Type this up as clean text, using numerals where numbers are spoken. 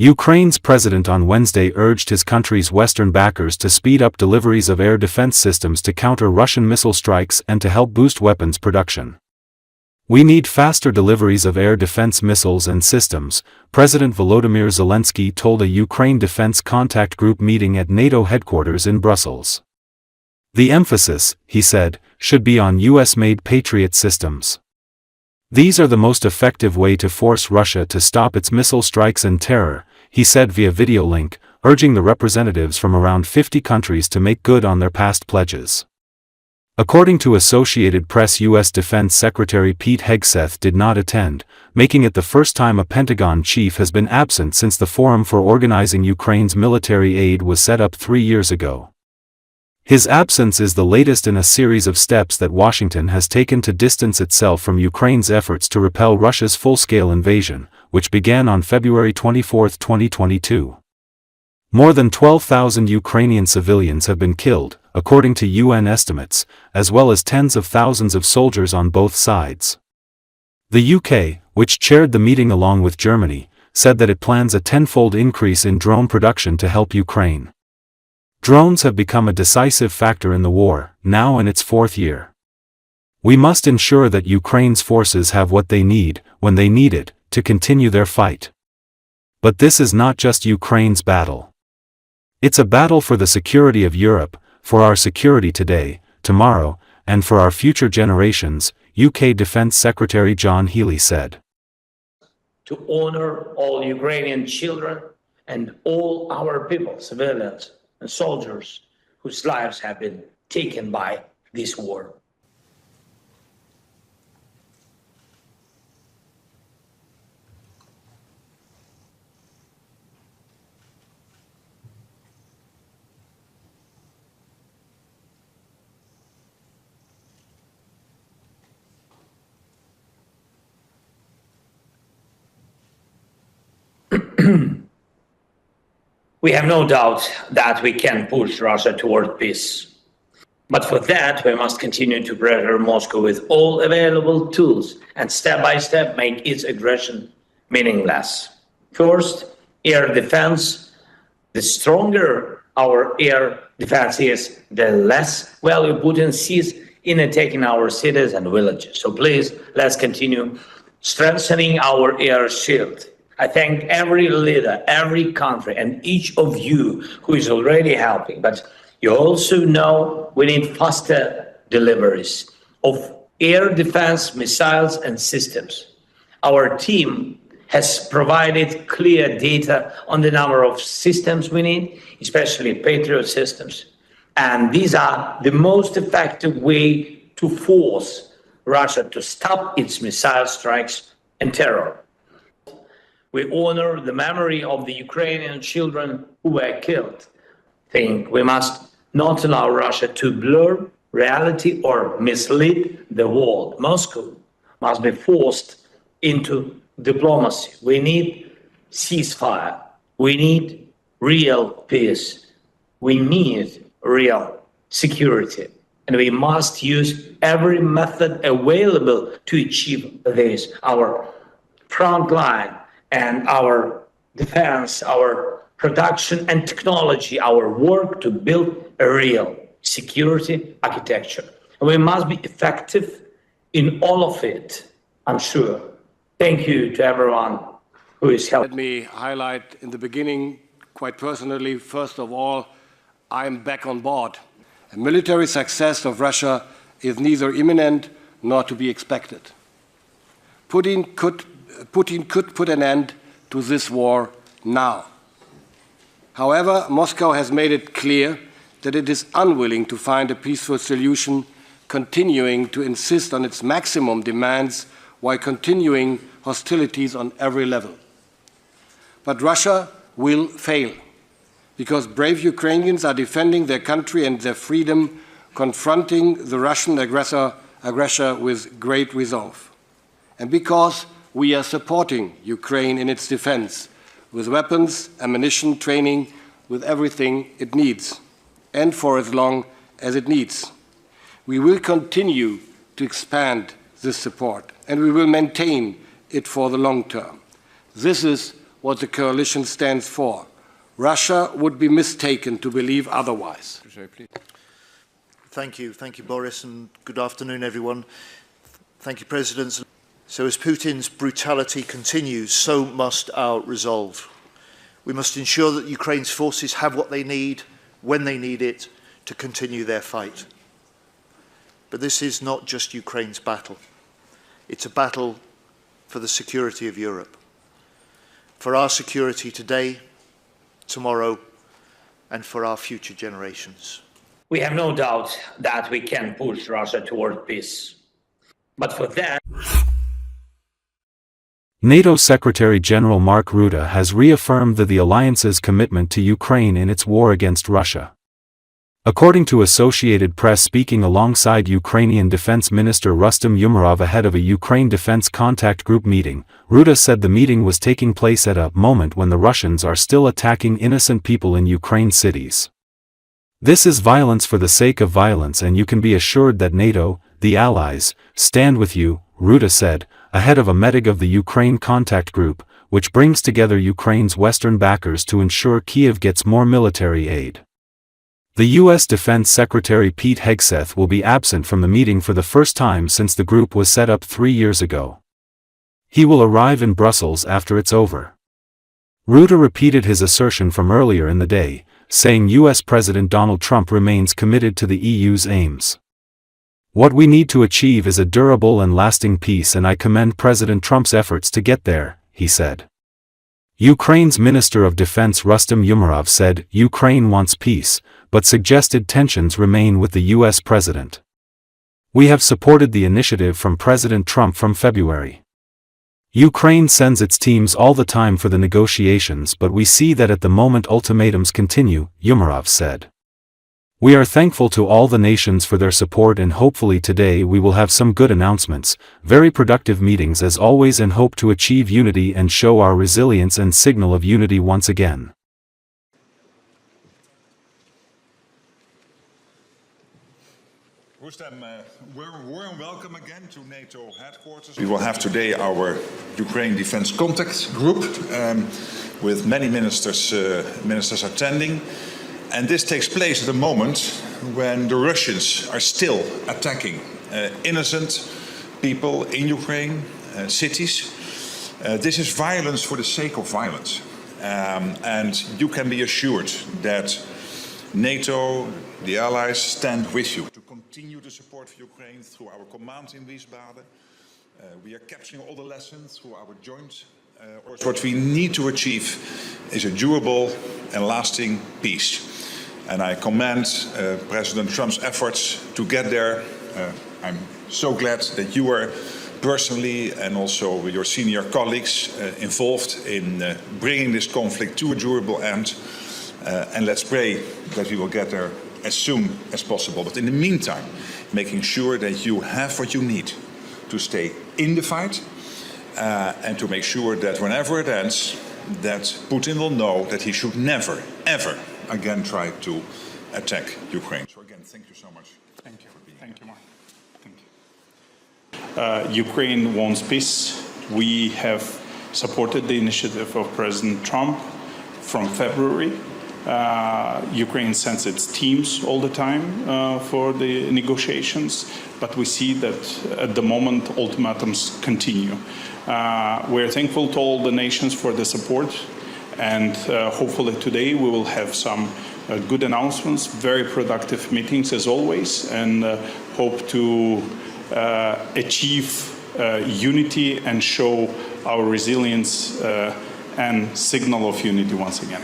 Ukraine's president on Wednesday urged his country's Western backers to speed up deliveries of air defense systems to counter Russian missile strikes and to help boost weapons production. "We need faster deliveries of air defense missiles and systems," President Volodymyr Zelensky told a Ukraine Defense Contact Group meeting at NATO headquarters in Brussels. "The emphasis," he said, "should be on US-made Patriot systems. These are the most effective way to force Russia to stop its missile strikes and terror," he said via video link, urging the representatives from around 50 countries to make good on their past pledges. According to Associated Press, U.S. Defense Secretary Pete Hegseth did not attend, making it the first time a Pentagon chief has been absent since the Forum for Organizing Ukraine's Military Aid was set up 3 years ago. His absence is the latest in a series of steps that Washington has taken to distance itself from Ukraine's efforts to repel Russia's full-scale invasion, which began on February 24, 2022. More than 12,000 Ukrainian civilians have been killed, according to UN estimates, as well as tens of thousands of soldiers on both sides. The UK, which chaired the meeting along with Germany, said that it plans a tenfold increase in drone production to help Ukraine. Drones have become a decisive factor in the war, now in its 4th year. "We must ensure that Ukraine's forces have what they need, when they need it, to continue their fight. But this is not just Ukraine's battle. It's a battle for the security of Europe, for our security today, tomorrow, and for our future generations," UK Defense Secretary John Healey said. "To honor all Ukrainian children and all our people, civilians and soldiers whose lives have been taken by this war." We have no doubt that we can push Russia toward peace. But for that, we must continue to pressure Moscow with all available tools and step by step make its aggression meaningless. First, air defense. The stronger our air defense is, the less value Putin sees in attacking our cities and villages. So please, let's continue strengthening our air shield. I thank every leader, every country, and each of you who is already helping. But you also know we need faster deliveries of air defense missiles and systems. Our team has provided clear data on the number of systems we need, especially Patriot systems. And these are the most effective way to force Russia to stop its missile strikes and terror. We honor the memory of the Ukrainian children who were killed. I think we must not allow Russia to blur reality or mislead the world. Moscow must be forced into diplomacy. We need ceasefire. We need real peace. We need real security. And we must use every method available to achieve this. Our front line and our defense, our production and technology, our work to build a real security architecture. And we must be effective in all of it, I'm sure. Thank you to everyone who is helping. Let me highlight in the beginning, quite personally, first of all, I'm back on board. A military success of Russia is neither imminent nor to be expected. Putin could put an end to this war now. However, Moscow has made it clear that it is unwilling to find a peaceful solution, continuing to insist on its maximum demands while continuing hostilities on every level. But Russia will fail, because brave Ukrainians are defending their country and their freedom, confronting the Russian aggressor with great resolve. And because we are supporting Ukraine in its defense with weapons, ammunition, training, with everything it needs, and for as long as it needs. We will continue to expand this support, and we will maintain it for the long term. This is what what the coalition stands for. Russia would be mistaken to believe otherwise. Thank you, Boris, and good afternoon, everyone. Thank you, President. So as Putin's brutality continues, so must our resolve. We must ensure that Ukraine's forces have what they need, when they need it, to continue their fight. But this is not just Ukraine's battle. It's a battle for the security of Europe, for our security today, tomorrow, and for our future generations. We have no doubt that we can push Russia toward peace. But for that, NATO Secretary-General Mark Rutte has reaffirmed the alliance's commitment to Ukraine in its war against Russia. According to Associated Press, speaking alongside Ukrainian Defense Minister Rustem Umerov ahead of a Ukraine Defense Contact Group meeting, Rutte said the meeting was taking place at a moment when the Russians are still attacking innocent people in Ukraine cities. This is violence for the sake of violence, and you can be assured that NATO, the allies, stand with you, Rutte said, ahead of a meeting of the Ukraine Contact Group, which brings together Ukraine's Western backers to ensure Kiev gets more military aid. The U.S. Defense Secretary Pete Hegseth will be absent from the meeting for the first time since the group was set up 3 years ago. He will arrive in Brussels after it's over. Rutte repeated his assertion from earlier in the day, saying U.S. President Donald Trump remains committed to the EU's aims. What we need to achieve is a durable and lasting peace, and I commend President Trump's efforts to get there, he said. Ukraine's Minister of Defense Rustem Umerov said Ukraine wants peace, but suggested tensions remain with the U.S. president. We have supported the initiative from President Trump from February. Ukraine sends its teams all the time for the negotiations, but we see that at the moment ultimatums continue, Umerov said. We are thankful to all the nations for their support, and hopefully today we will have some good announcements, very productive meetings as always, and hope to achieve unity and show our resilience and signal of unity once again. Rustem, warm welcome again to NATO headquarters. We will have today our Ukraine Defense Contact Group with many ministers attending. And this takes place at a moment when the Russians are still attacking innocent people in Ukraine, cities. This is violence for the sake of violence. And you can be assured that NATO, the allies, stand with you to continue the support for Ukraine through our command in Wiesbaden. We are capturing all the lessons through our joint. What we need to achieve is a durable and lasting peace. And I commend President Trump's efforts to get there. I'm so glad that you are personally and also your senior colleagues involved in bringing this conflict to a durable end. And let's pray that we will get there as soon as possible. But in the meantime, making sure that you have what you need to stay in the fight and to make sure that whenever it ends, that Putin will know that he should never, ever again try to attack Ukraine. So again, thank you so much. Thank you. Thank you, Mark. Thank you. Ukraine wants peace. We have supported the initiative of President Trump from February. Ukraine sends its teams all the time for the negotiations, but we see that at the moment ultimatums continue. We're thankful to all the nations for the support, and hopefully today we will have some good announcements, very productive meetings as always, and hope to achieve unity and show our resilience and signal of unity once again.